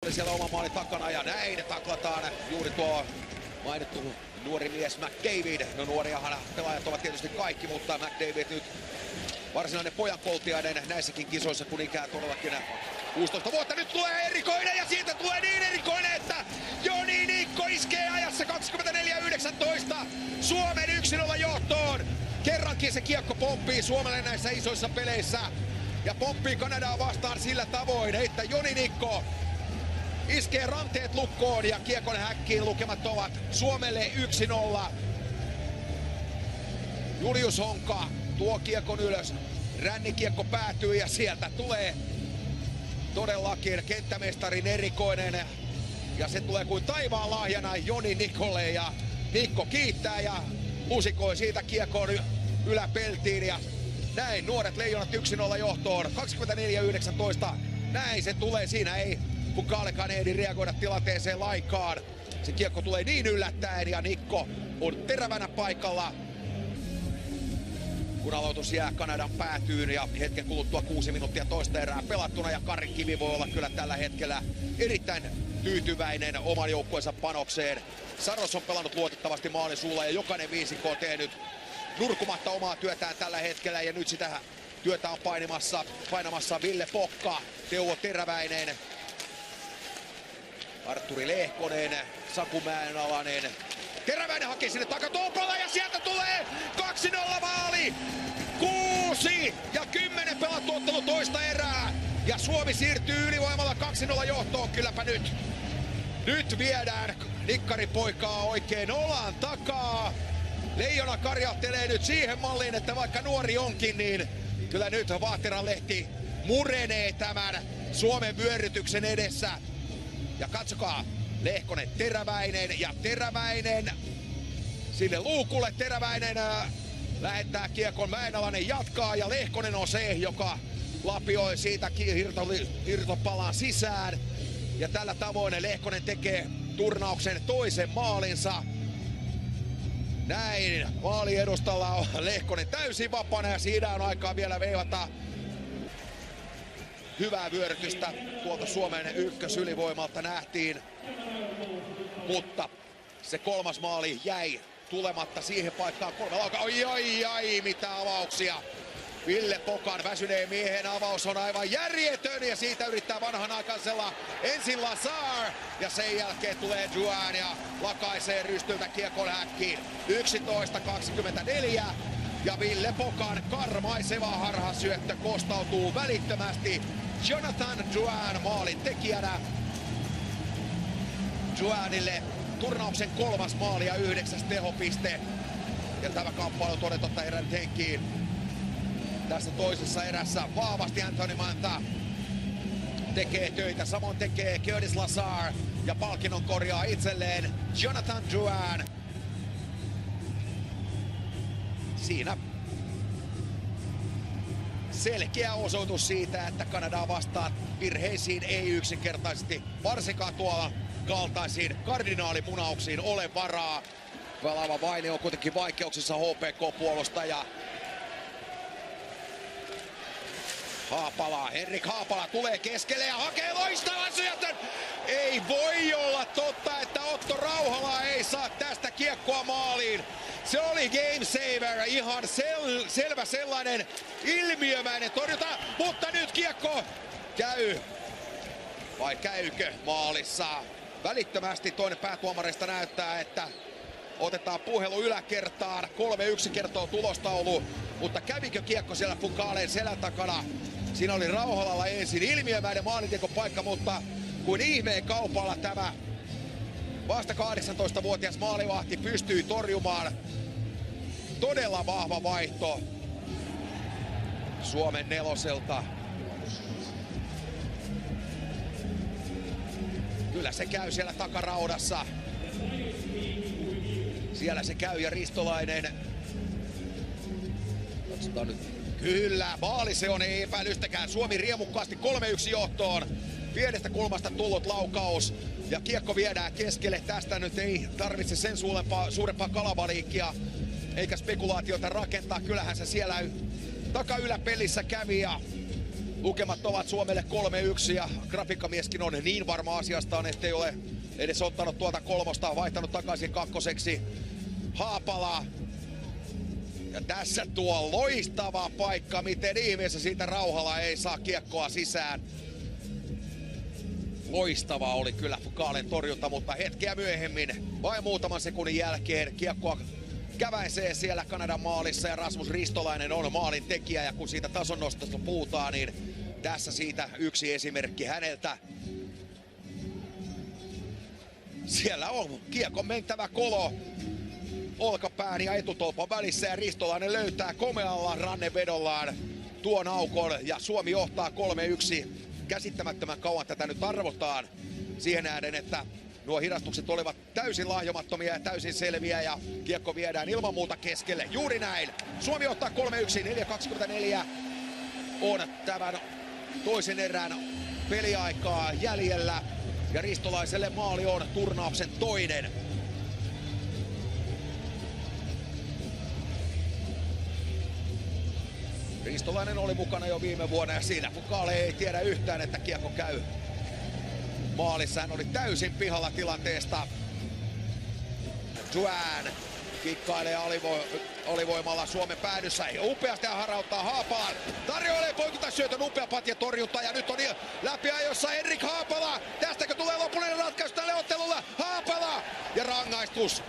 Oli siellä oma maali takana ja näin taklataan juuri tuo mainittu nuori mies McDavid. No nuoriahan pelaajat ovat tietysti kaikki, mutta McDavid nyt varsinainen pojankoltiainen näissäkin kisoissa, kun ikää todellakin 16 vuotta. Nyt tulee erikoinen ja siitä tulee niin erikoinen, että Joni Nikko iskee ajassa 24-19 Suomen 1-0 johtoon. Kerrankin se kiekko pomppii Suomelle näissä isoissa peleissä ja pomppii Kanadaa vastaan sillä tavoin, että Joni Nikko iskee ranteet lukkoon ja kiekon häkkiin. Lukemat ovat Suomelle 1-0. Julius Honka tuo kiekon ylös. Rännikiekko päätyy ja sieltä tulee todellakin kenttämestarin erikoinen. Ja se tulee kuin taivaan lahjana Joni Nikolle ja Nikko kiittää ja musikoi siitä kiekon yläpeltiin. Ja näin nuoret Leijonat 1-0 johtoon. 24-19. Näin se tulee. Siinä ei kukaan ehdi reagoida tilanteeseen lainkaan. Se kiekko tulee niin yllättäen ja Nikko on terävänä paikalla, kun aloitus jää Kanadan päätyyn ja hetken kuluttua 6 minuuttia toista erää pelattuna. Ja Kari Kivi voi olla kyllä tällä hetkellä erittäin tyytyväinen oman joukkueensa panokseen. Saros on pelannut luotettavasti maalin suulla ja jokainen viisikko on tehnyt nurkumatta omaa työtään tällä hetkellä. Ja nyt sitä työtä on painamassa Ville Pokka, Teuvo Teräväinen, Artturi Lehkonen, Saku Mäenalainen. Teräväinen hakee sinne takatolpalla ja sieltä tulee 2-0 maali! 6 ja 10 pelattu ottelu toista erää. Ja Suomi siirtyy ylivoimalla 2-0 johtoon. Kylläpä nyt. Nyt viedään nikkaripoikaa oikein olan takaa. Leijona karjattelee nyt siihen malliin, että vaikka nuori onkin, niin kyllä nyt Vaahteranlehti murenee tämän Suomen vyörytyksen edessä. Ja katsokaa, Lehkonen, Teräväinen ja Teräväinen sinne luukulle. Teräväinen lähettää kiekon, Mäenalainen jatkaa ja Lehkonen on se, joka lapioi siitä irtopalan sisään. Ja tällä tavoin Lehkonen tekee turnauksen toisen maalinsa. Näin maalin edustalla on Lehkonen täysin vapaana ja siinä on aikaa vielä veivata hyvää vyörytystä tuolta Suomen ykkösylivoimalta nähtiin, mutta se kolmas maali jäi tulematta siihen paikkaan. Kolme laukaa, ai, mitä avauksia. Ville Pokan väsyneen miehen avaus on aivan järjetön ja siitä yrittää vanhanaikaisella ensin Lazar ja sen jälkeen tulee Drouin ja lakaisee rystyltä kiekon häkkiin. 11-24 ja Ville Pokan karmaiseva harhasyöttö kostautuu välittömästi Jonathan Drouin maalin tekijänä. Drouinille turnauksen 3. maali ja 9. tehopiste. Ja tämä kamppailu toden totta herännyt henkiin. Tässä toisessa erässä vahvasti Anthony Mantha tekee töitä. Samoin tekee Curtis Lazar ja palkinnon korjaa itselleen Jonathan Drouin. Siinä selkeä osoitus siitä, että Kanadaa vastaan virheisiin ei yksinkertaisesti, varsinkaan tuolla kaltaisiin kardinaalimunauksiin ole varaa. Pelaava Vaini on kuitenkin vaikeuksissa, HPK-puolustaja. Haapala, Henrik Haapala tulee keskelle ja hakee loistavan syötön. Ei voi olla totta, että Otto Rauhala ei saa tästä kiekkoa maaliin. Se oli game saver, ihan selvä sellainen ilmiömäinen torjunta, mutta nyt kiekko käy. Vai käykö maalissa? Välittömästi toinen päätuomareista näyttää, että otetaan puhelu yläkertaan. 3-1 kertoo tulostaulu, mutta kävikö kiekko siellä Foucalen selän takana? Siinä oli Rauhalalla ensin ilmiömäinen maalintekopaikka, mutta kuin ihmeen kaupalla tämä vasta 18-vuotias maalivahti pystyi torjumaan. Todella vahva vaihto Suomen neloselta. Kyllä se käy siellä takaraudassa. Siellä se käy ja Ristolainen. Katsotaan nyt. Kyllä, maali se on, ei epäilystäkään. Suomi riemukkaasti 3-1 johtoon. Pienestä kulmasta tullut laukaus. Ja kiekko viedään keskelle. Tästä nyt ei tarvitse sen suurempaa kalavaliikkia eikä spekulaatiota rakentaa. Kyllähän se siellä takayläpelissä kävi ja Lukemat ovat Suomelle 3-1 ja grafiikkamieskin on niin varma asiastaan, ettei ole edes ottanut tuolta kolmosta, vaihtanut takaisin kakkoseksi. Haapala. Ja tässä tuo loistava paikka, miten ihmeessä siitä Rauhala ei saa kiekkoa sisään. Loistava oli kyllä Foucalen torjunta, mutta hetkeä myöhemmin, vain muutaman sekunnin jälkeen, kiekkoa käväisee siellä Kanadan maalissa ja Rasmus Ristolainen on maalin tekijä. Ja kun siitä tasonnostosta puhutaan, niin tässä siitä yksi esimerkki häneltä. Siellä on kiekon mentävä kolo olkapään ja etutolpan välissä ja Ristolainen löytää komealla rannevedollaan tuon aukon ja Suomi johtaa 3-1. Käsittämättömän kauan tätä nyt arvotaan siihen nähden, että nuo hidastukset olivat täysin lahjomattomia ja täysin selviä ja kiekko viedään ilman muuta keskelle. Juuri näin. Suomi ottaa 3-1, 4.24 on tämän toisen erän peliaikaa jäljellä ja Ristolaiselle maali on turnauksen toinen. Ristolainen oli mukana jo viime vuonna ja siinä Foucale ei tiedä yhtään, että kiekko käy maalissa. Hän oli täysin pihalla tilanteesta. Duan kikkailee alivoimalla Suomen päädyssä. Ja upeasti hän harauttaa Haapalan. Tarjoilee poikittaisyötön, upea patjatorjunta ja nyt on läpiajossa Henrik Haapala. Tästäkö tulee lopullinen ratkaisu tälle ottelulle? Haapala ja rangaistus.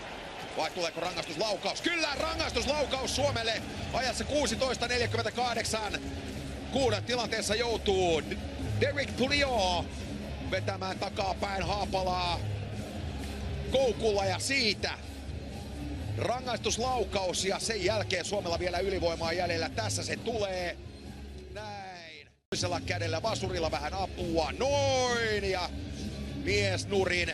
Vai tuleeko rangaistuslaukaus? Kyllä, rangaistuslaukaus Suomelle ajassa 16.48. Kuuden tilanteessa joutuu Derek Pouliot vetämään takapäin Haapalaa koukulla ja siitä rangaistuslaukaus ja sen jälkeen Suomella vielä ylivoimaa jäljellä. Tässä se tulee. Näin. Toisella kädellä vasurilla vähän apua. Noin ja mies nurin.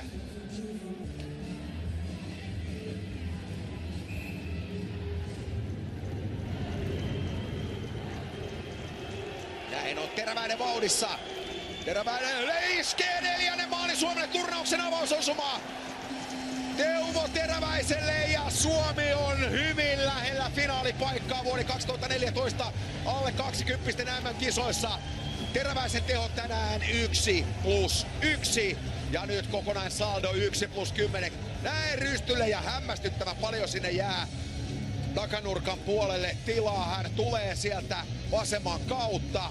Näin on Teräväinen vauhdissa. Teräväinen iskee neljännen maalin Suomelle turnauksen avausosuma. Teuvo Teräväiselle ja Suomi on hyvin lähellä finaalipaikkaa vuoden 2014 alle 20 MM-kisoissa. Teräväisen teho tänään 1+1 ja nyt kokonaan saldo 1+10. Näin rystylle ja hämmästyttävän paljon sinne jää takanurkan puolelle tilaa. Hän tulee sieltä vasemman kautta.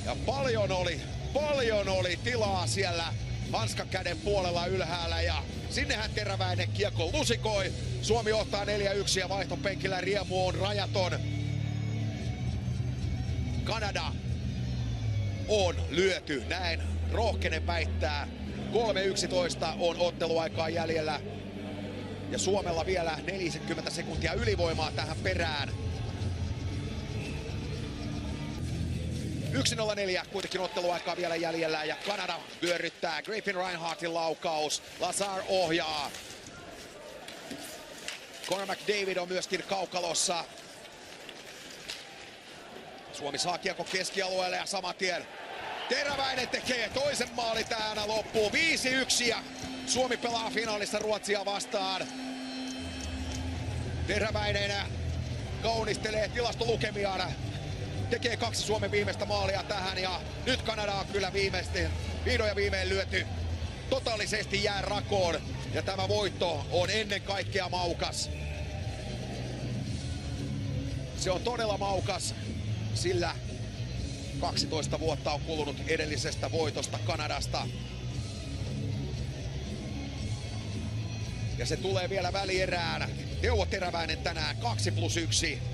Ja paljon oli tilaa siellä hanskakäden puolella ylhäällä ja sinnehän Teräväinen kiekko lusikoi. Suomi johtaa 4-1 ja vaihtopenkillä riemu on rajaton. Kanada on lyöty, näin rohkenen väittää. 3.11 on otteluaikaa jäljellä ja Suomella vielä 40 sekuntia ylivoimaa tähän perään. 1.04 kuitenkin otteluaikaa vielä jäljellä ja Kanada vyöryttää. Griffin Reinhardtin laukaus. Lazar ohjaa. Connor McDavid on myöskin kaukalossa. Suomi saa kiekko keskialueelle ja saman tien Teräväinen tekee toisen maali tähän loppuun. 5-1 ja Suomi pelaa finaalissa Ruotsia vastaan. Teräväinen kaunistelee tilastolukemiaan. Tekee 2 Suomen viimeistä maalia tähän ja nyt Kanada on kyllä vihdoin ja viimein lyöty totaalisesti jään rakoon. Ja tämä voitto on ennen kaikkea maukas. Se on todella maukas, sillä 12 vuotta on kulunut edellisestä voitosta Kanadasta. Ja se tulee vielä välierään. Teuvo Teräväinen tänään 2+1.